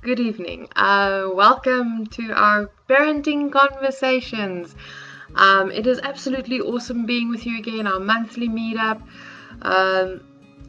Good evening. Welcome to our parenting conversations. It is absolutely awesome being with you again, our monthly meetup. Um,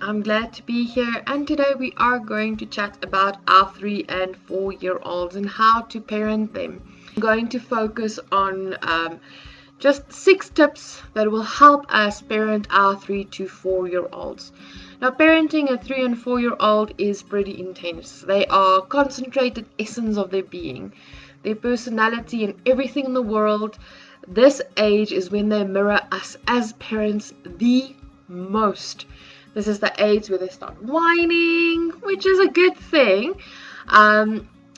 I'm glad to be here, and today we are going to chat about our 3 and 4-year-olds and how to parent them. I'm going to focus on just 6 tips that will help us parent our 3 to 4-year-olds. Now, parenting a 3 and 4-year-old is pretty intense. They are concentrated essence of their being, their personality, and everything in the world. This age is when they mirror us as parents the most. This is the age where they start whining, which is a good thing,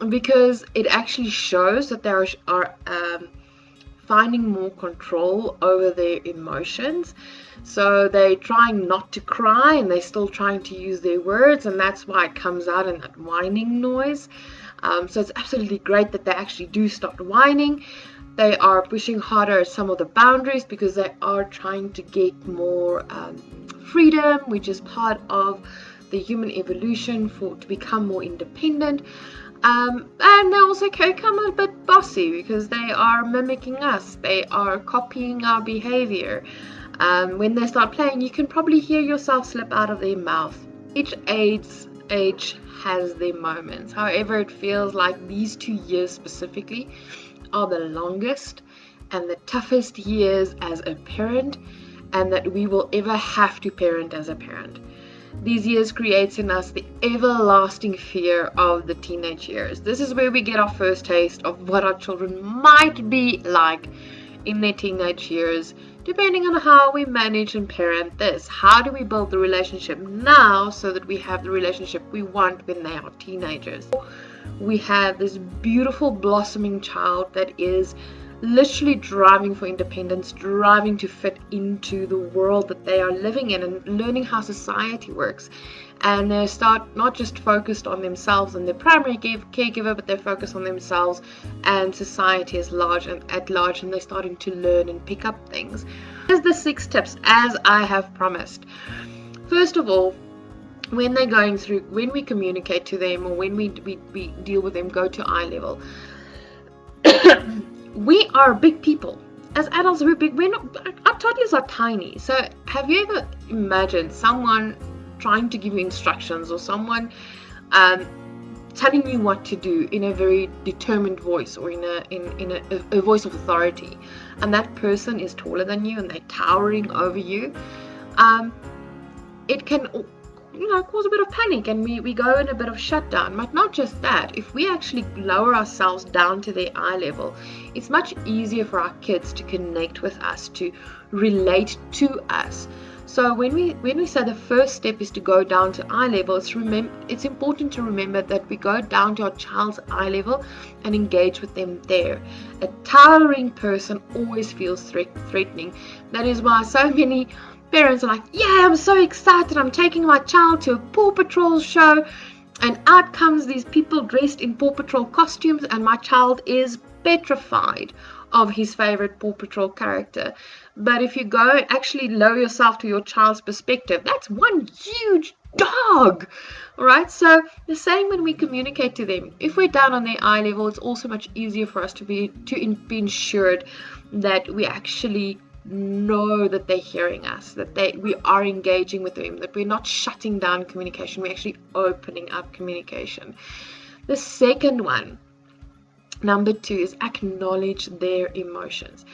because it actually shows that they are finding more control over their emotions. So they're trying not to cry and they're still trying to use their words, and that's why it comes out in that whining noise. So it's absolutely great that they actually do start whining. They are pushing harder at some of the boundaries because they are trying to get more freedom, which is part of the human evolution to become more independent. And they also become a bit bossy because they are mimicking us. They are copying our behavior. When they start playing, you can probably hear yourself slip out of their mouth. Each age has their moments. However, it feels like these 2 years specifically are the longest and the toughest years as a parent, and that we will ever have to parent as a parent. These years creates in us the everlasting fear of the teenage years. This is where we get our first taste of what our children might be like in their teenage years, depending on how we manage and parent this. How do we build the relationship now so that we have the relationship we want when they are teenagers? We have this beautiful blossoming child that is literally driving for independence, driving to fit into the world that they are living in and learning how society works. And they start not just focused on themselves and their primary caregiver, but they're focused on themselves and society at large, and they're starting to learn and pick up things. Here's the 6 tips, as I have promised. First of all, when we communicate to them, or when we deal with them, go to eye level. We are big people. As adults, we're big. Our toddlers are tiny. So have you ever imagined someone trying to give you instructions, or someone telling you what to do in a very determined voice, or in a voice of authority, and that person is taller than you and they're towering over you? It can cause a bit of panic, and we go in a bit of shutdown. But not just that, if we actually lower ourselves down to their eye level, it's much easier for our kids to connect with us, to relate to us. So when we say the first step is to go down to eye level, it's important to remember that we go down to our child's eye level and engage with them there. A towering person always feels threatening. That is why so many parents are like, yeah, I'm so excited, I'm taking my child to a Paw Patrol show, and out comes these people dressed in Paw Patrol costumes, and my child is petrified of his favorite Paw Patrol character. But if you go and actually lower yourself to your child's perspective, that's one huge dog. Alright, so the same when we communicate to them. If we're down on their eye level, it's also much easier for us to be ensured that we actually know that they're hearing us, that we are engaging with them, that we're not shutting down communication, we're actually opening up communication. The second one, number 2, is acknowledge their emotions.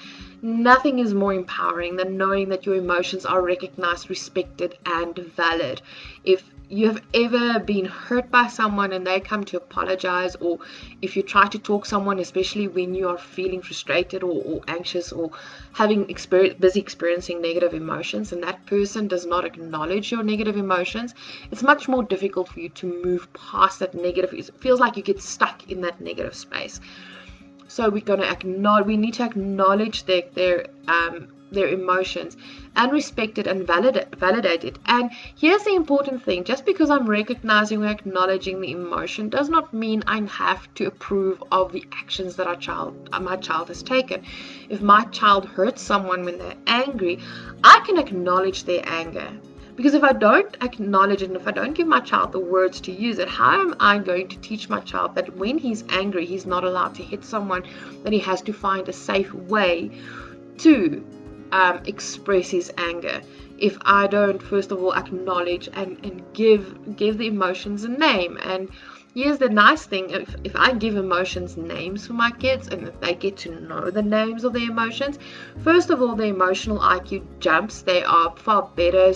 Nothing is more empowering than knowing that your emotions are recognized, respected, and valid. If you have ever been hurt by someone and they come to apologize, or if you try to talk someone, especially when you are feeling frustrated or anxious, or busy experiencing negative emotions, and that person does not acknowledge your negative emotions, it's much more difficult for you to move past that negative. It feels like you get stuck in that negative space. So we need to acknowledge their emotions and respect it and validate it. And here's the important thing: just because I'm recognizing or acknowledging the emotion does not mean I have to approve of the actions that my child has taken. If my child hurts someone when they're angry, I can acknowledge their anger, Because if I don't acknowledge it, and if I don't give my child the words to use it, how am I going to teach my child that when he's angry, he's not allowed to hit someone, that he has to find a safe way to express his anger, if I don't first of all acknowledge and give the emotions a name? And here's the nice thing, if I give emotions names for my kids, and if they get to know the names of their emotions, first of all, their emotional IQ jumps. They are far better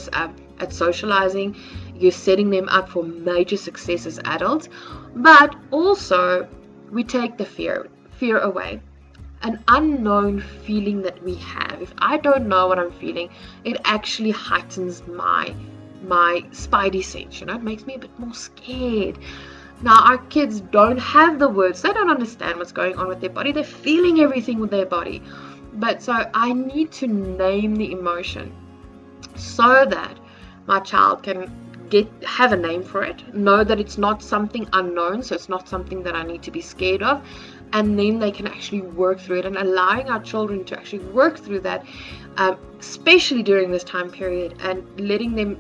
at socializing. You're setting them up for major success as adults. But also, we take the fear away. An unknown feeling that we have, if I don't know what I'm feeling, it actually heightens my spidey sense. It makes me a bit more scared. Now, our kids don't have the words. They don't understand what's going on with their body. They're feeling everything with their body. But so I need to name the emotion so that my child can have a name for it, know that it's not something unknown, so it's not something that I need to be scared of, and then they can actually work through it. And allowing our children to actually work through that, especially during this time period, and letting them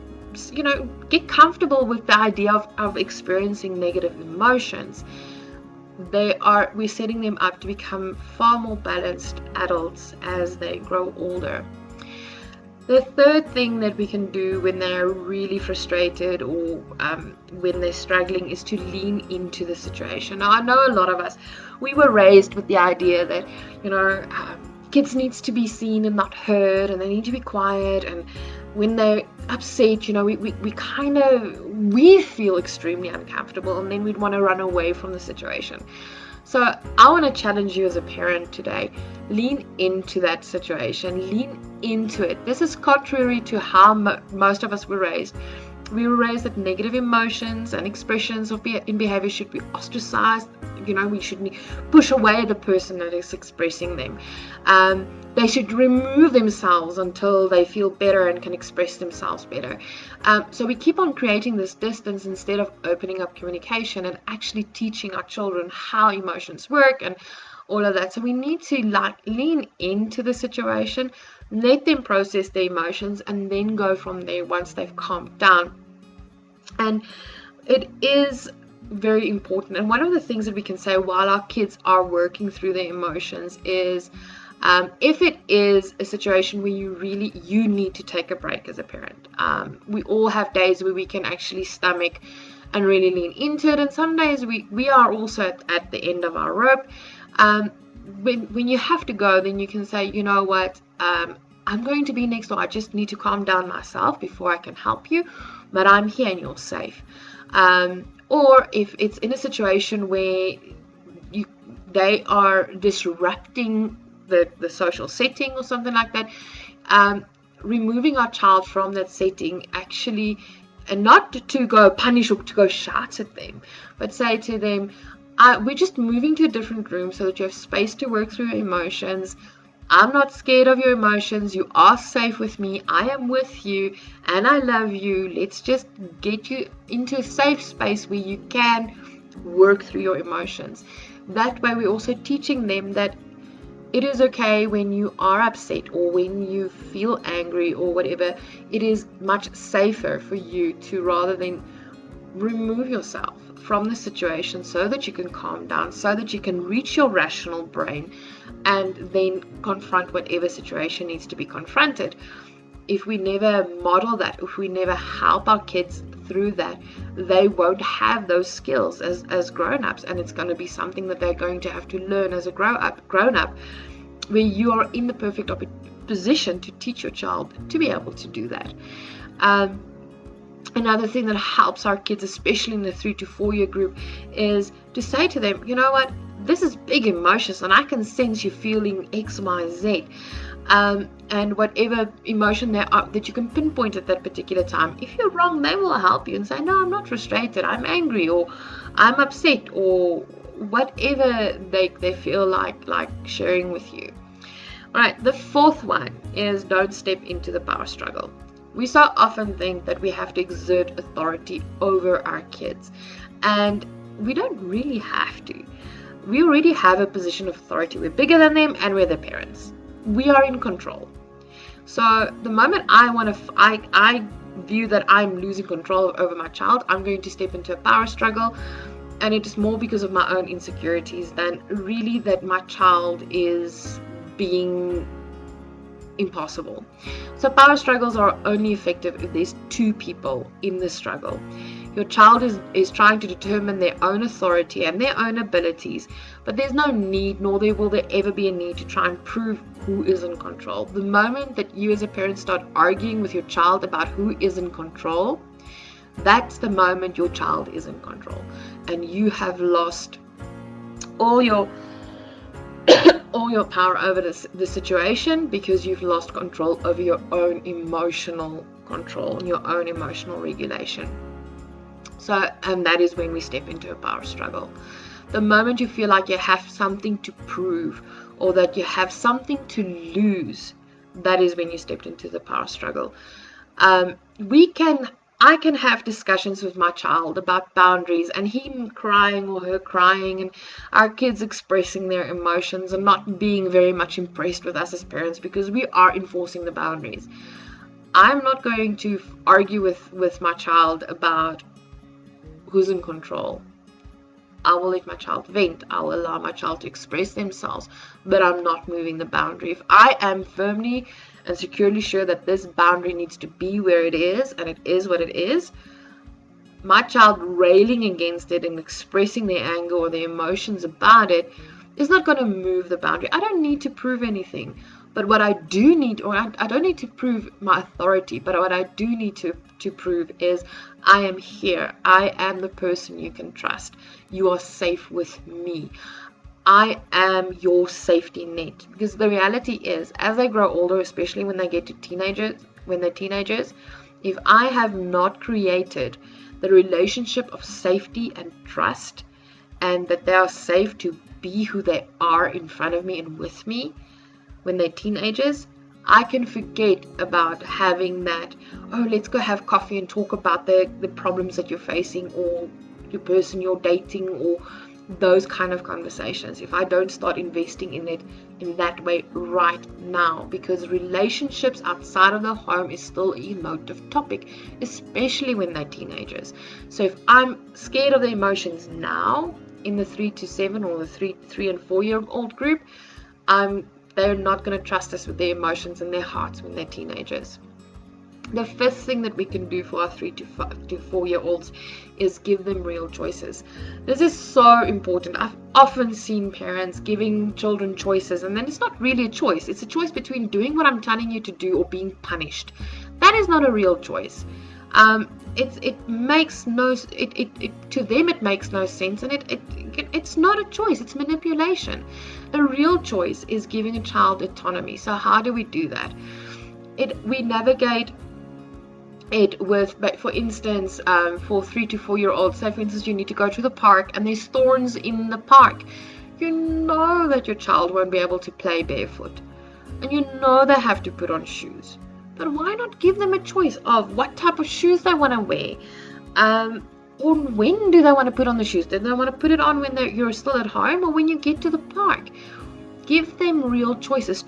get comfortable with the idea of experiencing negative emotions. We're setting them up to become far more balanced adults as they grow older. The third thing that we can do when they're really frustrated or when they're struggling is to lean into the situation. Now, I know a lot of us, we were raised with the idea that, kids needs to be seen and not heard, and they need to be quiet, and when they're upset, we feel extremely uncomfortable, and then we'd want to run away from the situation. So I want to challenge you as a parent today. Lean into that situation. Lean into it. This is contrary to how most of us were raised. We were raised that negative emotions and expressions in behavior should be ostracized. We should push away the person that is expressing them. They should remove themselves until they feel better and can express themselves better. So we keep on creating this distance instead of opening up communication and actually teaching our children how emotions work and all of that. So we need to lean into the situation, let them process their emotions, and then go from there once they've calmed down. And it is very important. And one of the things that we can say while our kids are working through their emotions is, if it is a situation where you need to take a break as a parent. We all have days where we can actually stomach and really lean into it, and some days we are also at the end of our rope. When you have to go, then you can say, you know what, I'm going to be next door. I just need to calm down myself before I can help you, but I'm here and you're safe. Or if it's in a situation where they are disrupting the social setting or something like that, removing our child from that setting actually, and not to go punish or to go shout at them, but say to them, we're just moving to a different room so that you have space to work through your emotions. I'm not scared of your emotions. You are safe with me. I am with you and I love you. Let's just get you into a safe space where you can work through your emotions. That way we're also teaching them that it is okay when you are upset or when you feel angry or whatever. It is much safer for you to, rather than remove yourself from the situation so that you can calm down, so that you can reach your rational brain and then confront whatever situation needs to be confronted. If we never model that, if we never help our kids through that, they won't have those skills as grown-ups, and it's going to be something that they're going to have to learn as a grown-up, where you are in the perfect position to teach your child to be able to do that. Another thing that helps our kids, especially in the 3 to 4 year group, is to say to them, you know what, this is big emotions and I can sense you feeling X, Y, Z. And whatever emotion that you can pinpoint at that particular time, if you're wrong, they will help you and say, no, I'm not frustrated, I'm angry, or I'm upset, or whatever they feel like sharing with you. All right, the fourth one is don't step into the power struggle. We so often think that we have to exert authority over our kids, and we don't really have to. We already have a position of authority. We're bigger than them and we're their parents. We are in control. So the moment I view that I'm losing control over my child, I'm going to step into a power struggle. And it is more because of my own insecurities than really that my child is being impossible. So power struggles are only effective if there's two people in the struggle. Your child is trying to determine their own authority and their own abilities, but there's no need, nor will there ever be a need to try and prove who is in control. The moment that you as a parent start arguing with your child about who is in control, that's the moment your child is in control, and you have lost all your power over the situation, because you've lost control over your own emotional control and your own emotional regulation. So, and that is when we step into a power struggle. The moment you feel like you have something to prove or that you have something to lose, that is when you stepped into the power struggle. I can have discussions with my child about boundaries, and him crying or her crying, and our kids expressing their emotions and not being very much impressed with us as parents because we are enforcing the boundaries. I'm not going to argue with my child about who's in control. I will let my child vent. I will allow my child to express themselves, but I'm not moving the boundary. If I am firmly and securely sure that this boundary needs to be where it is, and it is what it is, my child railing against it and expressing their anger or their emotions about it is not going to move the boundary. I don't need to prove anything. But what I do need, or I don't need to prove my authority, but what I do need to prove is I am here. I am the person you can trust. You are safe with me. I am your safety net. Because the reality is, as they grow older, especially when they get to teenagers, if I have not created the relationship of safety and trust, and that they are safe to be who they are in front of me and with me, when they're teenagers, I can forget about having that, oh, let's go have coffee and talk about the problems that you're facing, or the person you're dating, or those kind of conversations, if I don't start investing in it in that way right now. Because relationships outside of the home is still an emotive topic, especially when they're teenagers. So if I'm scared of the emotions now in the 3 to 7 or the 3 and 4 year old group, they're not going to trust us with their emotions and their hearts when they're teenagers. The fifth thing that we can do for our 3 to 4 year olds is give them real choices. This is so important. I've often seen parents giving children choices, and then it's not really a choice. It's a choice between doing what I'm telling you to do or being punished. That is not a real choice. It makes no, to them it makes no sense, and it's not a choice. It's manipulation. A real choice is giving a child autonomy. So how do we do that? We navigate it with, for instance, for 3 to 4 year olds, say for instance you need to go to the park and there's thorns in the park. You know that your child won't be able to play barefoot, and you know they have to put on shoes. But why not give them a choice of what type of shoes they want to wear, or when do they want to put on the shoes? Do they want to put it on when you're still at home, or when you get to the park? Give them real choices.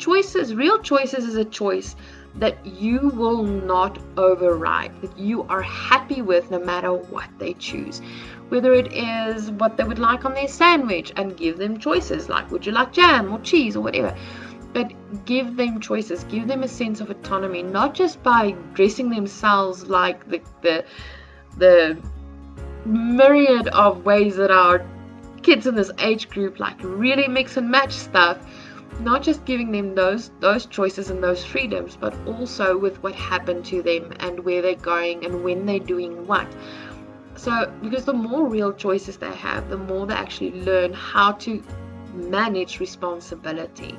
Real choices is a choice that you will not override, that you are happy with no matter what they choose. Whether it is what they would like on their sandwich, and give them choices like, would you like jam or cheese or whatever. But give them choices, give them a sense of autonomy, not just by dressing themselves like the myriad of ways that our kids in this age group like really mix and match stuff. Not just giving them those choices and those freedoms, but also with what happened to them and where they're going and when they're doing what. So, because the more real choices they have, the more they actually learn how to manage responsibility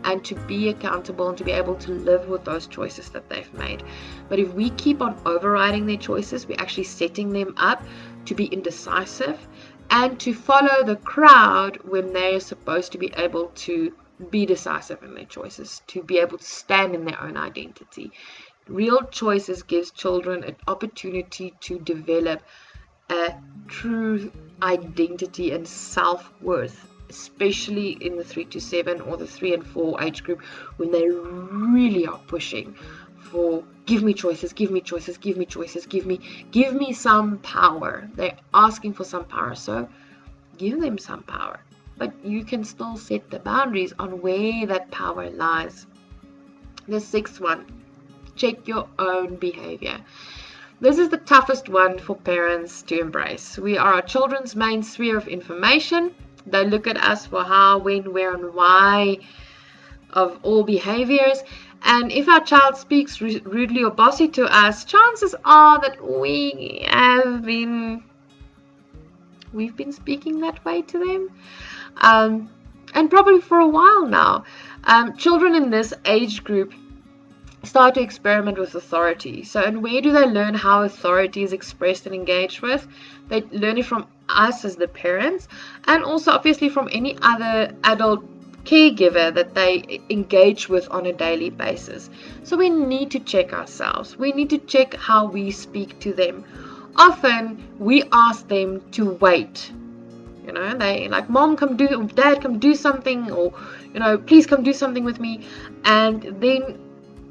and to be accountable and to be able to live with those choices that they've made. But if we keep on overriding their choices, we're actually setting them up to be indecisive and to follow the crowd when they're supposed to be able to be decisive in their choices, to be able to stand in their own identity. Real choices gives children an opportunity to develop a true identity and self-worth, especially in the 3 to 7 or the 3 and 4 age group, when they really are pushing for give me choices, give me choices, give me choices, give me some power. They're asking for some power, so give them some power. But you can still set the boundaries on where that power lies. The sixth one, check your own behavior. This is the toughest one for parents to embrace. We are our children's main sphere of information. They look at us for how, when, where, and why of all behaviors. And if our child speaks rudely or bossy to us, chances are that we've been speaking that way to them. And probably for a while now. Children in this age group start to experiment with authority. So, and where do they learn how authority is expressed and engaged with? They learn it from us as the parents, and also obviously from any other adult caregiver that they engage with on a daily basis. So we need to check ourselves. We need to check how we speak to them. Often we ask them to wait. You know, they like, mom, dad, come do something, or, you know, please come do something with me. And then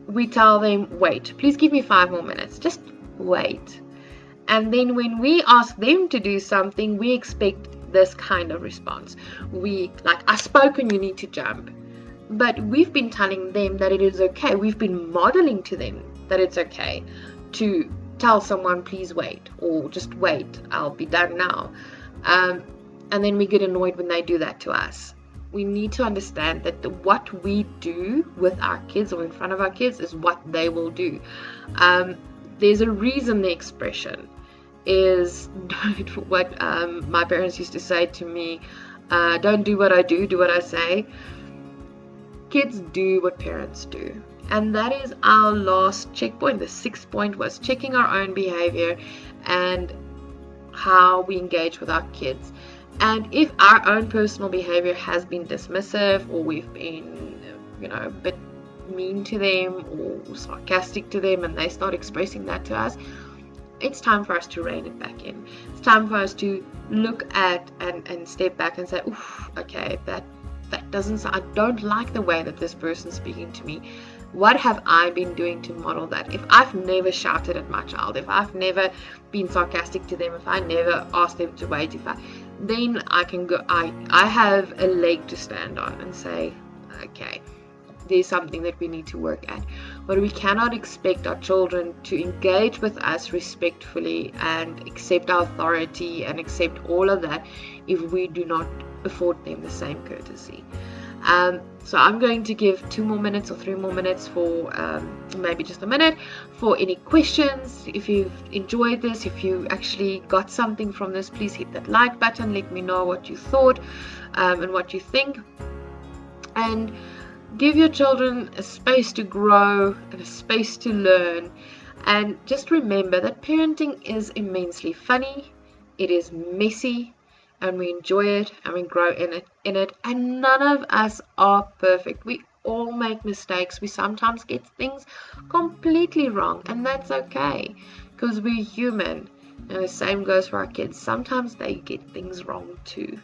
we tell them, wait, please give me 5 more minutes. Just wait. And then when we ask them to do something, we expect this kind of response. We, like, I spoke and you need to jump. But we've been telling them that it is okay. We've been modeling to them that it's okay to tell someone, please wait, or just wait, I'll be done now. And then we get annoyed when they do that to us. We need to understand that what we do with our kids or in front of our kids is what they will do. There's a reason the expression is what my parents used to say to me, don't do what I do what I say. Kids do what parents do. And that is our last checkpoint. The 6th point was checking our own behavior and how we engage with our kids. And if our own personal behavior has been dismissive, or we've been, a bit mean to them or sarcastic to them, and they start expressing that to us, it's time for us to rein it back in. It's time for us to look at and step back and say, oof, okay, that doesn't sound, I don't like the way that this person's speaking to me. What have I been doing to model that? If I've never shouted at my child, if I've never been sarcastic to them, if I never asked them to wait, then I can go, I have a leg to stand on and say, okay, there's something that we need to work at. But we cannot expect our children to engage with us respectfully and accept our authority and accept all of that if we do not afford them the same courtesy. So I'm going to give 2 more minutes or 3 more minutes for maybe just a minute for any questions. If you've enjoyed this, if you actually got something from this, please hit that like button. Let me know what you thought and what you think. And give your children a space to grow and a space to learn. And just remember that parenting is immensely funny. It is messy. And we enjoy it and we grow in it, and none of us are perfect. We all make mistakes. We sometimes get things completely wrong, and that's okay because we're human. And the same goes for our kids. Sometimes they get things wrong too.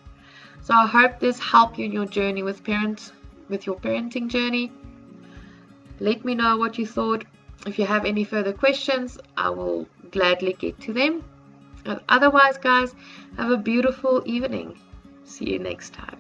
So I hope this helped you in your journey with your parenting journey. Let me know what you thought. If you have any further questions, I will gladly get to them. Otherwise, guys, have a beautiful evening. See you next time.